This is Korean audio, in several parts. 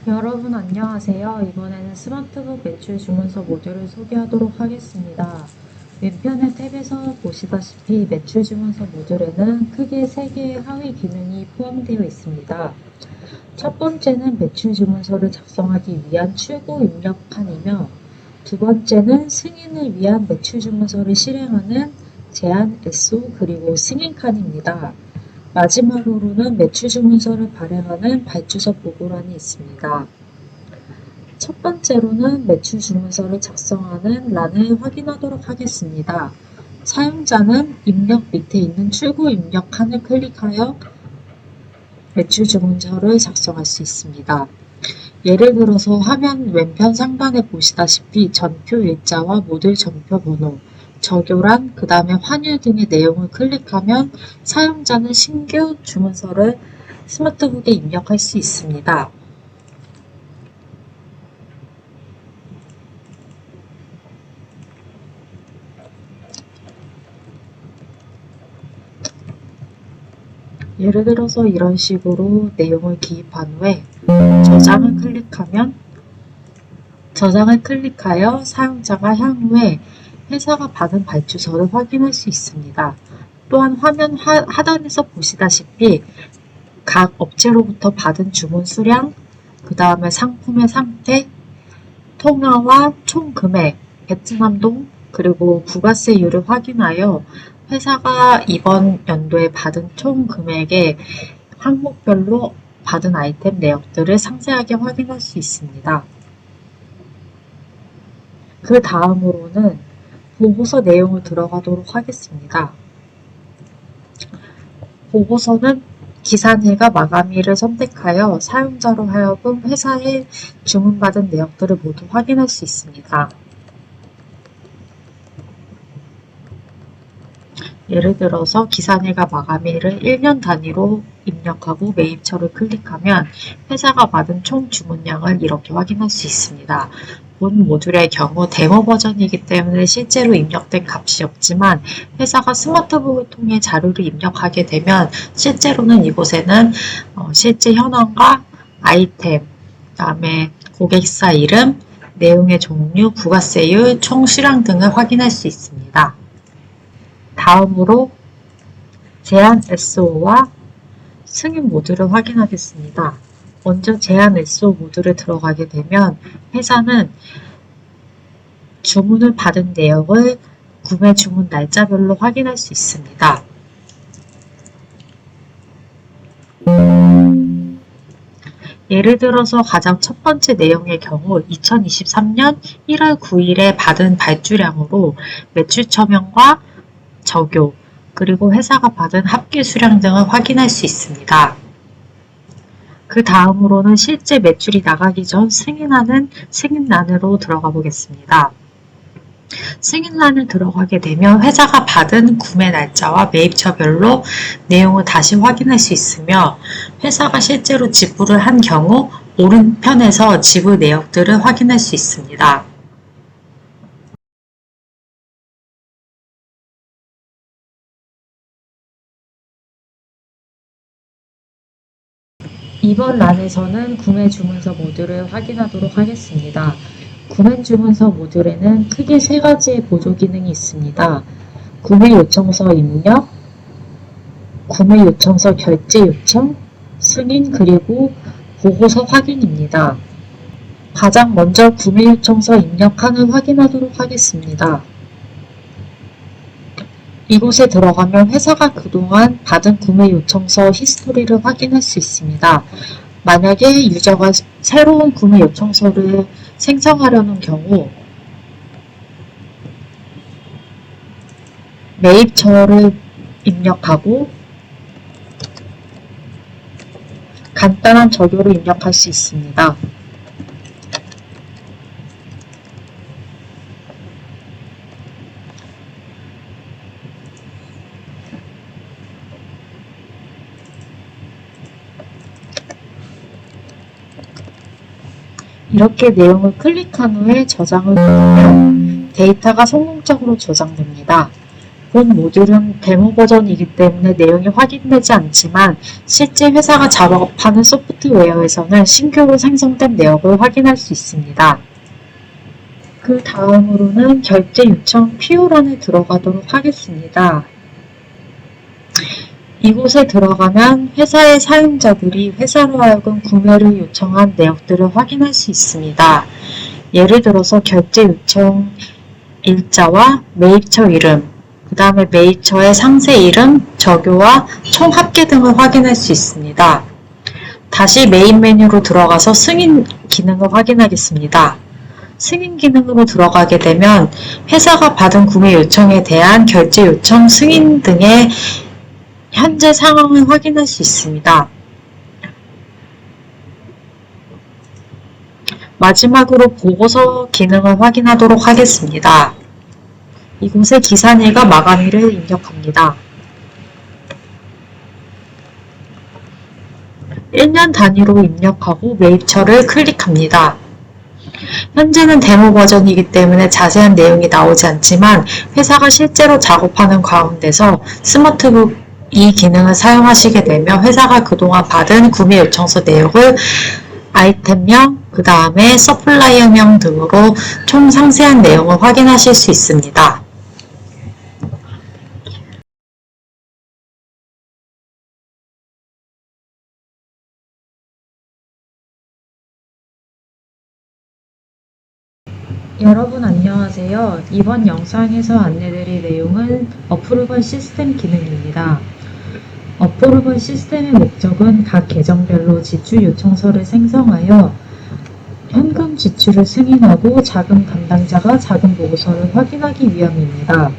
여러분 안녕하세요. 이번에는 스마트북 매출 주문서 모듈을 소개하도록 하겠습니다. 왼편의 탭에서 보시다시피 매출 주문서 모듈에는 크게 3개의 하위 기능이 포함되어 있습니다. 첫 번째는 매출 주문서를 작성하기 위한 출고 입력칸이며, 두 번째는 승인을 위한 매출 주문서를 실행하는 제안 SO 그리고 승인칸입니다. 마지막으로는 매출 주문서를 발행하는 발주서 보고란이 있습니다. 첫 번째로는 매출 주문서를 작성하는 란을 확인하도록 하겠습니다. 사용자는 입력 밑에 있는 출고 입력 칸을 클릭하여 매출 주문서를 작성할 수 있습니다. 예를 들어서 화면 왼편 상단에 보시다시피 전표 일자와 모듈 전표 번호, 적요란, 그 다음에 환율 등의 내용을 클릭하면 사용자는 신규 주문서를 스마트북에 입력할 수 있습니다. 예를 들어서 이런 식으로 내용을 기입한 후에 저장을 클릭하여 사용자가 향후에 회사가 받은 발주서를 확인할 수 있습니다. 또한 화면 하단에서 보시다시피 각 업체로부터 받은 주문 수량, 그 다음에 상품의 상태, 통화와 총 금액, 베트남동, 그리고 부가세율을 확인하여 회사가 이번 연도에 받은 총 금액의 항목별로 받은 아이템 내역들을 상세하게 확인할 수 있습니다. 그 다음으로는 보고서 내용을 들어가도록 하겠습니다. 보고서는 기산일과 마감일을 선택하여 사용자로 하여금 회사에 주문받은 내역들을 모두 확인할 수 있습니다. 예를 들어서 기산일과 마감일을 1년 단위로 입력하고 매입처를 클릭하면 회사가 받은 총 주문량을 이렇게 확인할 수 있습니다. 본 모듈의 경우 데모 버전이기 때문에 실제로 입력된 값이 없지만 회사가 스마트북을 통해 자료를 입력하게 되면 실제로는 이곳에는 실제 현황과 아이템, 그 다음에 고객사 이름, 내용의 종류, 부가세율, 총 수량 등을 확인할 수 있습니다. 다음으로 제안 SO와 승인 모듈을 확인하겠습니다. 먼저 제안 SO 모듈에 들어가게 되면 회사는 주문을 받은 내역을 구매 주문 날짜별로 확인할 수 있습니다. 예를 들어서 가장 첫 번째 내용의 경우 2023년 1월 9일에 받은 발주량으로 매출 처명과 적요, 그리고 회사가 받은 합계 수량 등을 확인할 수 있습니다. 그 다음으로는 실제 매출이 나가기 전 승인하는 승인란으로 들어가 보겠습니다. 승인란을 들어가게 되면 회사가 받은 구매 날짜와 매입처별로 내용을 다시 확인할 수 있으며 회사가 실제로 지불을 한 경우 오른편에서 지불 내역들을 확인할 수 있습니다. 이번 란에서는 구매 주문서 모듈을 확인하도록 하겠습니다. 구매 주문서 모듈에는 크게 3가지의 보조 기능이 있습니다. 구매 요청서 입력, 구매 요청서 결제 요청, 승인 그리고 보고서 확인입니다. 가장 먼저 구매 요청서 입력칸을 확인하도록 하겠습니다. 이곳에 들어가면 회사가 그동안 받은 구매 요청서 히스토리를 확인할 수 있습니다. 만약에 유저가 새로운 구매 요청서를 생성하려는 경우 매입처를 입력하고 간단한 적요를 입력할 수 있습니다. 이렇게 내용을 클릭한 후에 저장을 누르면 데이터가 성공적으로 저장됩니다. 본 모듈은 데모 버전이기 때문에 내용이 확인되지 않지만 실제 회사가 작업하는 소프트웨어에서는 신규로 생성된 내역을 확인할 수 있습니다. 그 다음으로는 결제 요청 PO란에 들어가도록 하겠습니다. 이곳에 들어가면 회사의 사용자들이 회사로 하여금 구매를 요청한 내역들을 확인할 수 있습니다. 예를 들어서 결제 요청 일자와 매입처 이름, 그 다음에 매입처의 상세 이름, 적요와 총 합계 등을 확인할 수 있습니다. 다시 메인 메뉴로 들어가서 승인 기능을 확인하겠습니다. 승인 기능으로 들어가게 되면 회사가 받은 구매 요청에 대한 결제 요청 승인 등의 현재 상황을 확인할 수 있습니다. 마지막으로 보고서 기능을 확인하도록 하겠습니다. 이곳에 기산일과 마감일을 입력합니다. 1년 단위로 입력하고 매입처를 클릭합니다. 현재는 데모 버전이기 때문에 자세한 내용이 나오지 않지만 회사가 실제로 작업하는 가운데서 스마트북 이 기능을 사용하시게 되면 회사가 그동안 받은 구매 요청서 내역을 아이템명, 그 다음에 서플라이어명 등으로 총 상세한 내용을 확인하실 수 있습니다. 여러분 안녕하세요. 이번 영상에서 안내드릴 내용은 어프루벌 시스템 기능입니다. 어프루벌 시스템의 목적은 각 계정별로 지출 요청서를 생성하여 현금 지출을 승인하고 자금 담당자가 자금 보고서를 확인하기 위함입니다.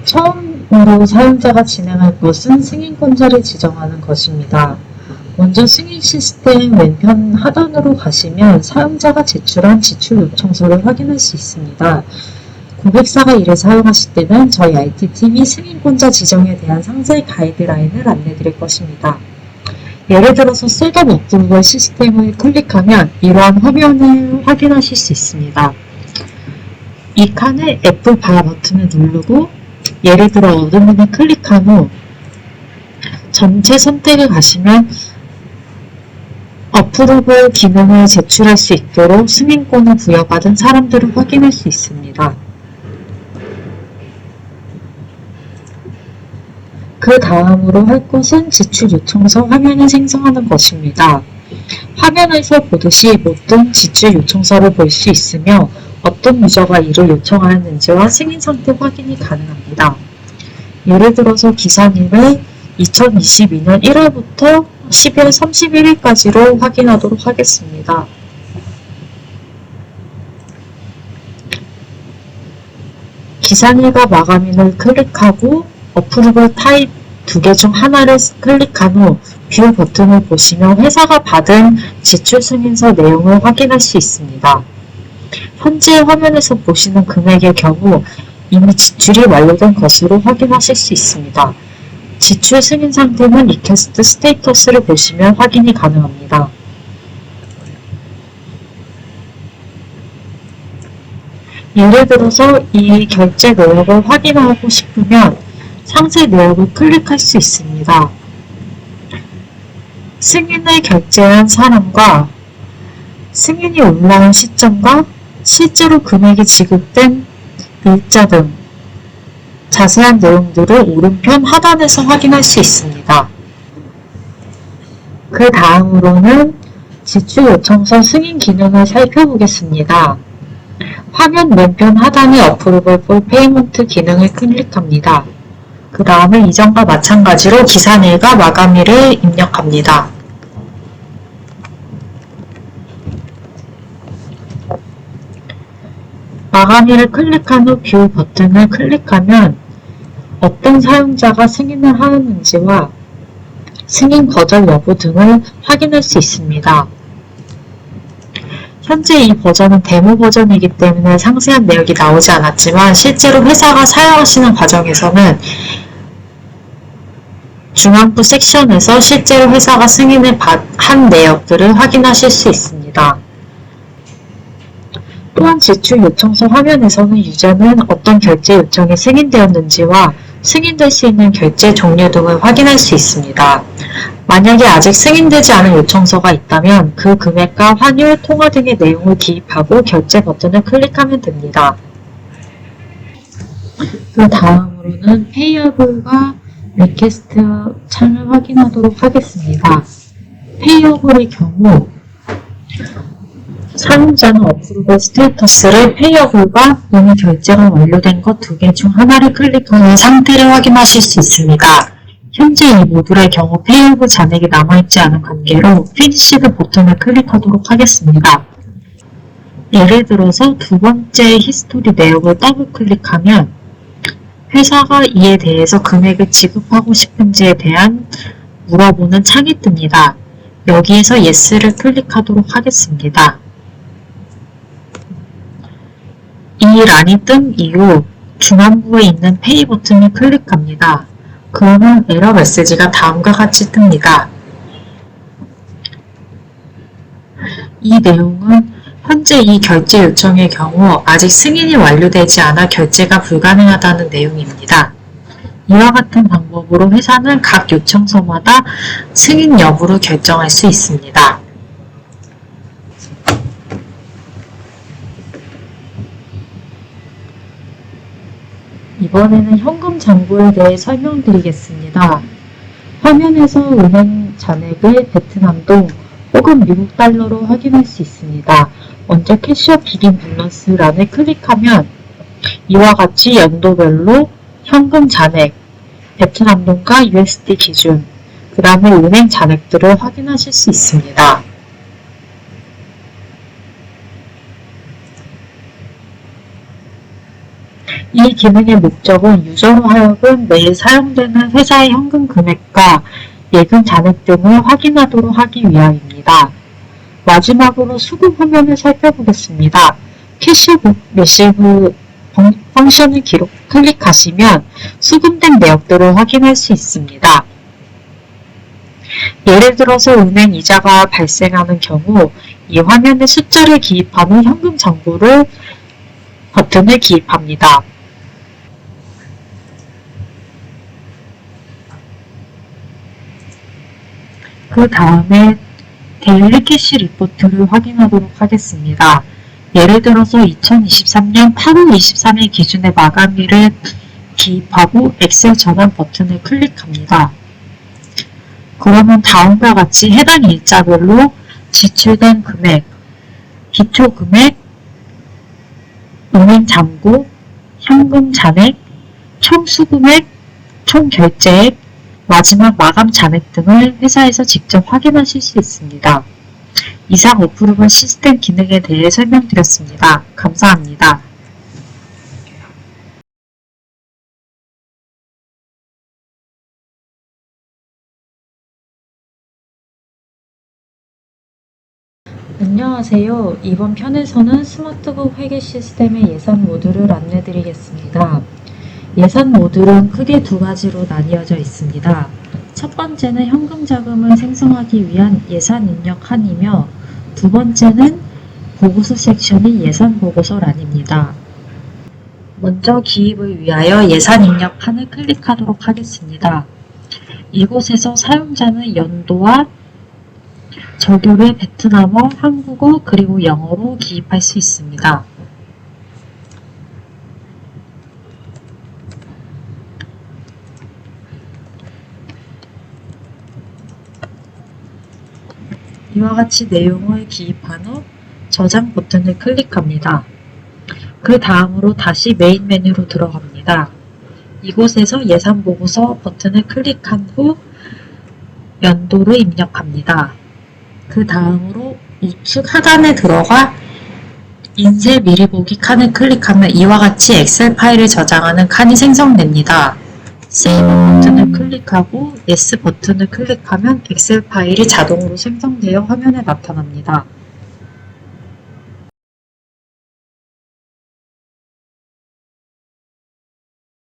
처음으로 사용자가 진행할 것은 승인권자를 지정하는 것입니다. 먼저 승인 시스템 왼편 하단으로 가시면 사용자가 제출한 지출 요청서를 확인할 수 있습니다. 고객사가 이를 사용하실 때는 저희 IT팀이 승인권자 지정에 대한 상세 가이드라인을 안내드릴 것입니다. 예를 들어서 셋업 어프루벌 시스템을 클릭하면 이러한 화면을 확인하실 수 있습니다. 이 칸에 F 바 버튼을 누르고 예를 들어 어드민을 클릭한 후 전체 선택을 가시면 어프루벌 기능을 제출할 수 있도록 승인권을 부여받은 사람들을 확인할 수 있습니다. 그 다음으로 할 것은 지출 요청서 화면을 생성하는 것입니다. 화면에서 보듯이 모든 지출 요청서를 볼 수 있으며 어떤 유저가 이를 요청하였는지와 승인 상태 확인이 가능합니다. 예를 들어서 기사님을 2022년 1월부터 12월 31일까지로 확인하도록 하겠습니다. 기산일과 마감일을 클릭하고 어프루벌 타입 두 개 중 하나를 클릭한 후 뷰 버튼을 보시면 회사가 받은 지출 승인서 내용을 확인할 수 있습니다. 현재 화면에서 보시는 금액의 경우 이미 지출이 완료된 것으로 확인하실 수 있습니다. 지출 승인 상태는 리퀘스트 스테이터스를 보시면 확인이 가능합니다. 예를 들어서 이 결제 내역을 확인하고 싶으면 상세 내역을 클릭할 수 있습니다. 승인을 결제한 사람과 승인이 올라온 시점과 실제로 금액이 지급된 일자 등 자세한 내용들을 오른편 하단에서 확인할 수 있습니다. 그 다음으로는 지출 요청서 승인 기능을 살펴보겠습니다. 화면 왼편 하단의 어프루벌 폴 페이먼트 기능을 클릭합니다. 그 다음에 이전과 마찬가지로 기산일과 마감일을 입력합니다. 마감일을 클릭한 후 뷰 버튼을 클릭하면 어떤 사용자가 승인을 하였는지와 승인 거절 여부 등을 확인할 수 있습니다. 현재 이 버전은 데모 버전이기 때문에 상세한 내역이 나오지 않았지만 실제로 회사가 사용하시는 과정에서는 중앙부 섹션에서 실제로 회사가 승인을 한 내역들을 확인하실 수 있습니다. 또한 지출 요청서 화면에서는 유저는 어떤 결제 요청이 승인되었는지와 승인될 수 있는 결제 종류 등을 확인할 수 있습니다. 만약에 아직 승인되지 않은 요청서가 있다면 그 금액과 환율, 통화 등의 내용을 기입하고 결제 버튼을 클릭하면 됩니다. 그 다음으로는 페이어블과 리퀘스트 창을 확인하도록 하겠습니다. 페이어블의 경우 사용자는 어프로벌 스테이터스를 페이어블과 이미 결제가 완료된 것 두 개 중 하나를 클릭하여 상태를 확인하실 수 있습니다. 현재 이 모듈의 경우 페이어블 잔액이 남아있지 않은 관계로 피니시드 버튼을 클릭하도록 하겠습니다. 예를 들어서 두 번째 히스토리 내역을 더블 클릭하면 회사가 이에 대해서 금액을 지급하고 싶은지에 대한 물어보는 창이 뜹니다. 여기에서 Yes를 클릭하도록 하겠습니다. 이 란이 뜬 이후 중앙부에 있는 페이 버튼을 클릭합니다. 그러면 에러 메시지가 다음과 같이 뜹니다. 이 내용은 현재 이 결제 요청의 경우 아직 승인이 완료되지 않아 결제가 불가능하다는 내용입니다. 이와 같은 방법으로 회사는 각 요청서마다 승인 여부를 결정할 수 있습니다. 이번에는 현금 잔고에 대해 설명드리겠습니다. 화면에서 은행 잔액을 베트남동 혹은 미국 달러로 확인할 수 있습니다. 먼저 캐셔 비긴 밸런스란을 클릭하면 이와 같이 연도별로 현금 잔액, 베트남동과 USD 기준, 그 다음에 은행 잔액들을 확인하실 수 있습니다. 이 기능의 목적은 유저로 하여금 매일 사용되는 회사의 현금 금액과 예금 잔액 등을 확인하도록 하기 위함입니다. 마지막으로 수급 화면을 살펴보겠습니다. 캐시북 리시브 펑션을 클릭하시면 수금된 내역들을 확인할 수 있습니다. 예를 들어서 은행 이자가 발생하는 경우 이 화면에 숫자를 기입한 후 현금 잔고를 버튼을 기입합니다. 그 다음에 데일리 캐시 리포트를 확인하도록 하겠습니다. 예를 들어서 2023년 8월 23일 기준의 마감일을 기입하고 엑셀 전환 버튼을 클릭합니다. 그러면 다음과 같이 해당 일자별로 지출된 금액, 기초금액, 은행 잔고, 현금 잔액, 총 수금액, 총 결제액, 마지막 마감 잔액 등을 회사에서 직접 확인하실 수 있습니다. 이상 어프로벌 시스템 기능에 대해 설명드렸습니다. 감사합니다. 안녕하세요. 이번 편에서는 스마트북 회계 시스템의 예산 모듈을 안내드리겠습니다. 예산 모듈은 크게 두 가지로 나뉘어져 있습니다. 첫 번째는 현금 자금을 생성하기 위한 예산 입력란이며 두 번째는 보고서 섹션이 예산 보고서란입니다. 먼저 기입을 위하여 예산 입력란을 클릭하도록 하겠습니다. 이곳에서 사용자는 연도와 저교를 베트남어, 한국어, 그리고 영어로 기입할 수 있습니다. 이와 같이 내용을 기입한 후 저장 버튼을 클릭합니다. 그 다음으로 다시 메인 메뉴로 들어갑니다. 이곳에서 예산 보고서 버튼을 클릭한 후 연도를 입력합니다. 그 다음으로 우측 하단에 들어가 인쇄 미리 보기 칸을 클릭하면 이와 같이 엑셀 파일을 저장하는 칸이 생성됩니다. 세이브 버튼을 클릭하고 Yes 버튼을 클릭하면 엑셀 파일이 자동으로 생성되어 화면에 나타납니다.